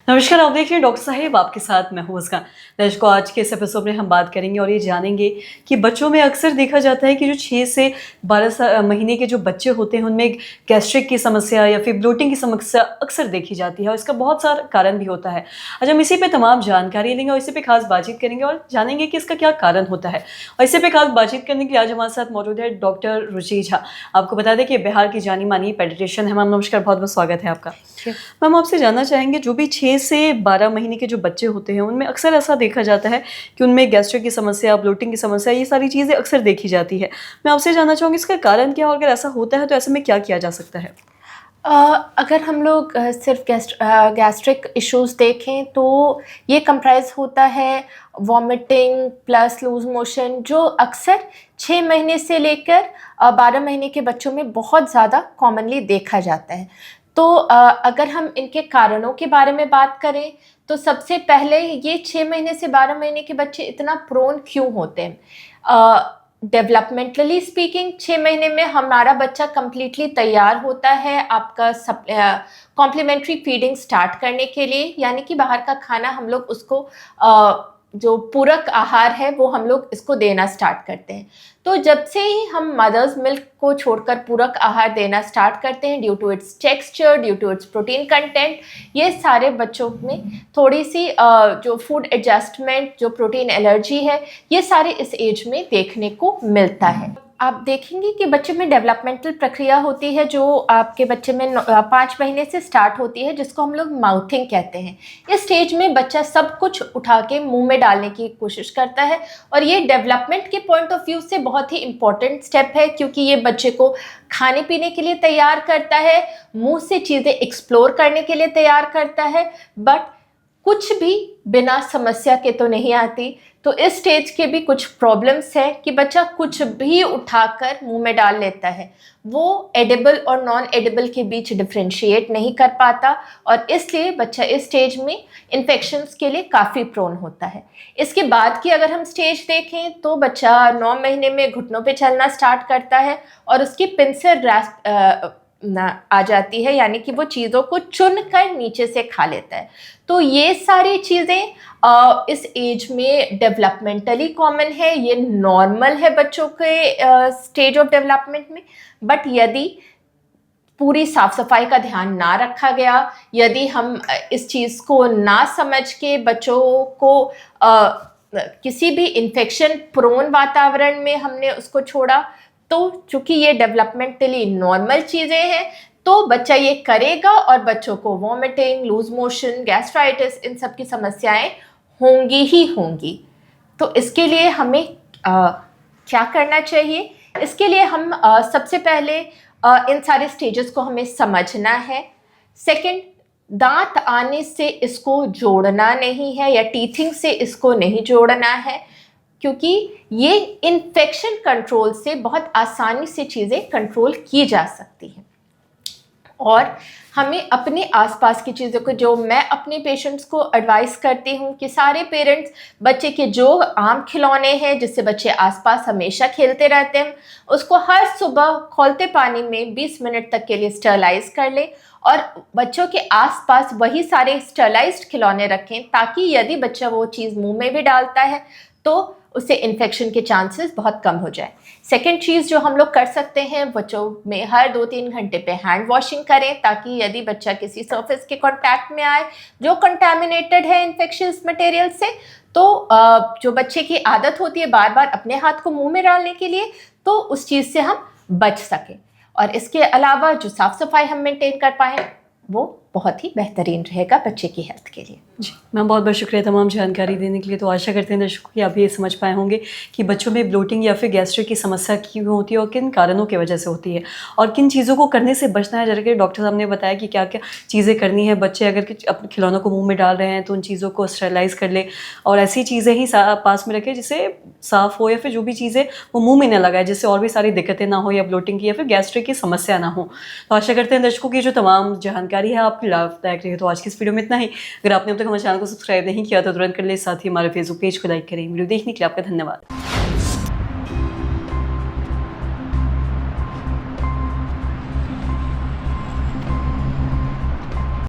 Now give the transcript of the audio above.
नमस्कार, आप देख रहे हैं डॉक्टर साहिब आपके साथ मैं हूं मुस्कान। दर्शकों, आज के इस एपिसोड में हम बात करेंगे और ये जानेंगे कि बच्चों में अक्सर देखा जाता है कि जो 6 से 12 महीने के जो बच्चे होते हैं उनमें गैस्ट्रिक की समस्या या फिर ब्लोटिंग की समस्या अक्सर देखी जाती है और इसका बहुत सारा कारण भी होता है। आज हम इसी पे तमाम जानकारी लेंगे और इसी पे खास बातचीत करेंगे और जानेंगे कि इसका क्या कारण होता है। और इसी पे खास बातचीत करने के लिए आज हमारे साथ मौजूद है डॉक्टर रुचि झा। आपको बता दें कि बिहार की जानी मानी पेडिट्रिशियन है। मैम नमस्कार, बहुत बहुत स्वागत है आपका। मैम आपसे जानना चाहेंगे, जो भी 6 से 12 महीने के जो बच्चे होते हैं उनमें अक्सर ऐसा देखा जाता है कि उनमें गैस्ट्रिक की समस्या, ब्लोटिंग की समस्या, ये सारी चीज़ें अक्सर देखी जाती है। मैं आपसे जानना चाहूँगी इसका कारण क्या है और अगर ऐसा होता है तो ऐसे में क्या किया जा सकता है? अगर हम लोग सिर्फ गैस्ट्रिक इश्यूज देखें तो ये कंप्राइज होता है वॉमिटिंग प्लस लूज मोशन, जो अक्सर 6 महीने से लेकर 12 महीने के बच्चों में बहुत ज़्यादा कॉमनली देखा जाता है। तो अगर हम इनके कारणों के बारे में बात करें तो सबसे पहले ये 6 महीने से 12 महीने के बच्चे इतना प्रोन क्यों होते हैं? डेवलपमेंटली स्पीकिंग 6 महीने में हमारा बच्चा कम्प्लीटली तैयार होता है आपका कॉम्प्लीमेंट्री फीडिंग स्टार्ट करने के लिए, यानी कि बाहर का खाना हम लोग उसको जो पूरक आहार है वो हम लोग इसको देना स्टार्ट करते हैं। तो जब से ही हम मदर्स मिल्क को छोड़कर पूरक आहार देना स्टार्ट करते हैं, due to its texture, due to its protein content, ये सारे बच्चों में थोड़ी सी जो फूड एडजस्टमेंट, जो प्रोटीन एलर्जी है, ये सारे इस एज में देखने को मिलता है। आप देखेंगे कि बच्चे में डेवलपमेंटल प्रक्रिया होती है जो आपके बच्चे में 5 महीने से स्टार्ट होती है, जिसको हम लोग माउथिंग कहते हैं। इस स्टेज में बच्चा सब कुछ उठा के मुंह में डालने की कोशिश करता है और ये डेवलपमेंट के पॉइंट ऑफ व्यू से बहुत ही इम्पॉर्टेंट स्टेप है, क्योंकि ये बच्चे को खाने पीने के लिए तैयार करता है, मुंह से चीज़ें एक्सप्लोर करने के लिए तैयार करता है, बट कुछ भी बिना समस्या के तो नहीं आती। तो इस स्टेज के भी कुछ प्रॉब्लम्स है कि बच्चा कुछ भी उठाकर मुंह में डाल लेता है, वो एडिबल और नॉन एडिबल के बीच डिफ्रेंशिएट नहीं कर पाता और इसलिए बच्चा इस स्टेज में इन्फेक्शंस के लिए काफ़ी प्रोन होता है। इसके बाद की अगर हम स्टेज देखें तो बच्चा 9 महीने में घुटनों पे चलना स्टार्ट करता है और उसकी पिंसर आ जाती है, यानी कि वो चीज़ों को चुन कर नीचे से खा लेता है। तो ये सारी चीज़ें इस एज में डेवलपमेंटली कॉमन है, ये नॉर्मल है बच्चों के स्टेज ऑफ डेवलपमेंट में। बट यदि पूरी साफ सफाई का ध्यान ना रखा गया, यदि हम इस चीज़ को ना समझ के बच्चों को किसी भी इन्फेक्शन प्रोन वातावरण में हमने उसको छोड़ा, तो चूंकि ये डेवलपमेंटली नॉर्मल चीज़ें हैं तो बच्चा ये करेगा और बच्चों को वॉमिटिंग, लूज मोशन, गैस्ट्राइटिस, इन सब की समस्याएं होंगी ही होंगी। तो इसके लिए हमें क्या करना चाहिए? इसके लिए हम सबसे पहले इन सारे स्टेजेस को हमें समझना है। सेकंड, दांत आने से इसको जोड़ना नहीं है या टीथिंग से इसको नहीं जोड़ना है, क्योंकि ये इन्फेक्शन कंट्रोल से बहुत आसानी से चीज़ें कंट्रोल की जा सकती हैं। और हमें अपने आसपास की चीज़ों को, जो मैं अपने पेशेंट्स को एडवाइस करती हूँ कि सारे पेरेंट्स बच्चे के जो आम खिलौने हैं जिससे बच्चे आसपास हमेशा खेलते रहते हैं, उसको हर सुबह खौलते पानी में 20 मिनट तक के लिए स्टरलाइज कर ले और बच्चों के आसपास वही सारे स्टरलाइज्ड खिलौने रखें, ताकि यदि बच्चा वो चीज़ मुंह में भी डालता है तो उससे इन्फेक्शन के चांसेस बहुत कम हो जाए। सेकेंड चीज़ जो हम लोग कर सकते हैं, बच्चों में हर 2-3 घंटे पे हैंड वॉशिंग करें, ताकि यदि बच्चा किसी सरफेस के कांटेक्ट में आए जो कंटामिनेटेड है इन्फेक्शियस मटेरियल से, तो जो बच्चे की आदत होती है बार बार अपने हाथ को मुंह में डालने के लिए, तो उस चीज़ से हम बच सकें। और इसके अलावा जो साफ़ सफाई हम मेंटेन कर पाएँ वो बहुत ही बेहतरीन रहेगा बच्चे की हेल्थ के लिए। जी मैम, बहुत बहुत शुक्रिया तमाम जानकारी देने के लिए। तो आशा करते हैं दर्शकों कि आप ये समझ पाए होंगे कि बच्चों में ब्लोटिंग या फिर गैस्ट्रिक की समस्या क्यों होती है और किन कारणों की वजह से होती है और किन चीज़ों को करने से बचना है। जैसे कि डॉक्टर साहब ने बताया कि क्या क्या चीज़ें करनी है। बच्चे अगर अपने खिलौनों को मुंह में डाल रहे हैं तो उन चीज़ों को स्टरलाइज कर ले और ऐसी चीज़ें ही पास में रखें जिससे साफ़ हो, या फिर जो भी चीज़ें वो मुँह में न लगाए जिससे और भी सारी दिक्कतें ना हो या ब्लोटिंग की या फिर गैस्ट्रिक की समस्या ना हो। तो आशा करते हैं दर्शकों की जो तमाम जानकारी है आपकी लाभदायक रही। तो आज की इस वीडियो में इतना ही। अगर आपने अब तक हमारे चैनल को सब्सक्राइब नहीं किया तो तुरंत कर ले, साथ ही हमारे फेसबुक पेज को लाइक करें। वीडियो देखने के लिए आपका धन्यवाद।